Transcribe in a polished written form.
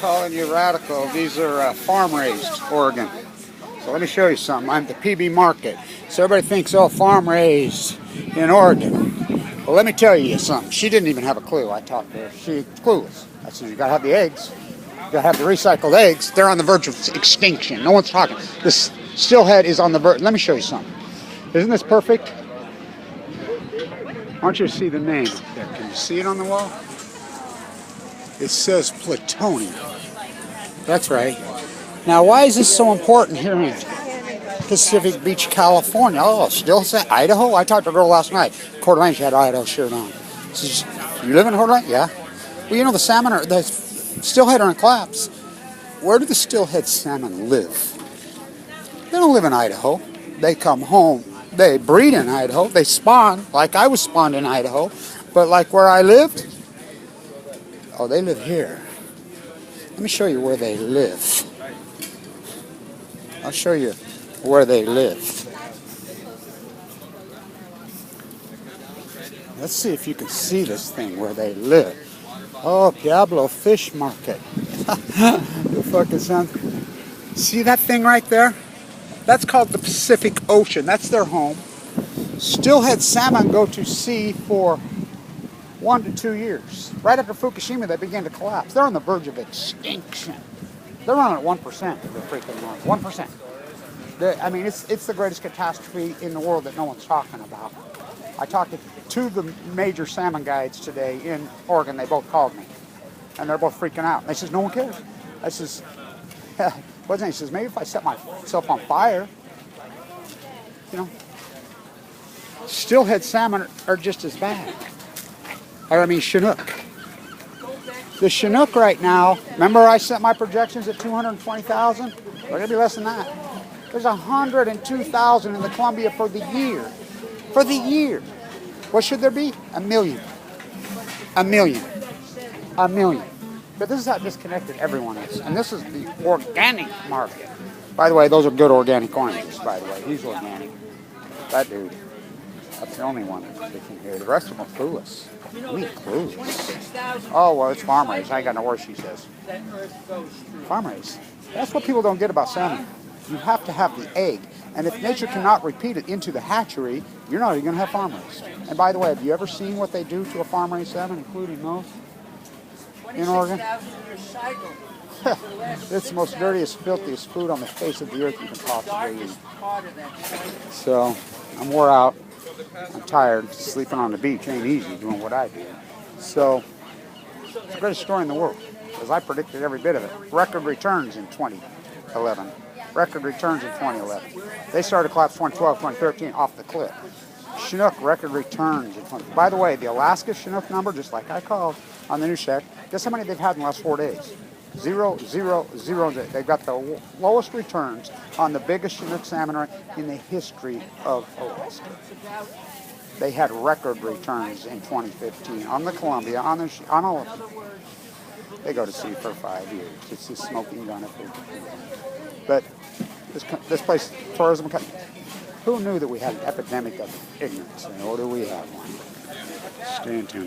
calling you radical. These are farm-raised Oregon. So let me show you something. I'm at the PB market. So everybody thinks, oh, farm-raised in Oregon. Well, let me tell you something. She didn't even have a clue. I talked to her. She's clueless. I said, you got to have the eggs. You got to have the recycled eggs. They're on the verge of extinction. No one's talking. This Steelhead is on the verge. Let me show you something. Isn't this perfect? I want you to see the name up there. Can you see it on the wall? It says plutonium. That's right. Now, why is this so important here in Pacific Beach, California? Oh, still Idaho? I talked to a girl last night. Coeur d'Alene, she had Idaho shirt on. She says, you live in Coeur d'Alene? Yeah. Well, you know, the salmon are, the steelhead are in collapse. Where do the steelhead salmon live? They don't live in Idaho. They come home. They breed in Idaho. They spawn, like I was spawned in Idaho. But like where I lived, oh, they live here. Let me show you where they live. I'll show you where they live. Let's see if you can see this thing where they live. Oh, Pueblo Fish Market. The fucking sound. See that thing right there? That's called the Pacific Ocean. That's their home. Steelhead salmon go to sea for 1 to 2 years. Right after Fukushima, they began to collapse. They're on the verge of extinction. They're running at 1% of their freaking lives. 1%. I mean, it's the greatest catastrophe in the world that no one's talking about. I talked to two of the major salmon guides today in Oregon. They both called me, and they're both freaking out. They says, no one cares. I says, what's it? He says, maybe if I set myself on fire, you know. Steelhead salmon are just as bad. Or I mean Chinook. The Chinook right now, remember I set my projections at 220,000? They're going to be less than that. There's 102,000 in the Columbia for the year. For the year. What should there be? 1 million. 1 million. 1 million. But this is how disconnected everyone is. And this is the organic market. By the way, those are good organic oranges, by the way. He's organic. That dude. That's the only one that can hear. The rest of them are clueless. We clueless. Oh, well, it's farm raised. I ain't got no worse, she says. Farm raised. That's what people don't get about salmon. You have to have the egg. And if nature cannot repeat it into the hatchery, you're not even going to have farm raised. And by the way, have you ever seen what they do to a farm raised salmon, including most in Oregon? It's the most dirtiest, filthiest food on the face of the earth you can possibly eat. So, I'm wore out. I'm tired. Sleeping on the beach ain't easy doing what I do. So, it's the greatest story in the world, because I predicted every bit of it. Record returns in 2011. Record returns in 2011. They started to collapse 2012, 2013 off the cliff. Chinook record returns in 20. By the way, the Alaska Chinook number, just like I called on the news check, guess how many they've had in the last 4 days? 0, 0, 0. They've got the lowest returns on the biggest Chinook salmon in the history of Alaska. They had record returns in 2015 on the Columbia, on all of them. They go to sea for 5 years. It's a smoking gun. But this place, tourism, who knew that we had an epidemic of ignorance? Or do we have one? Stay in tune.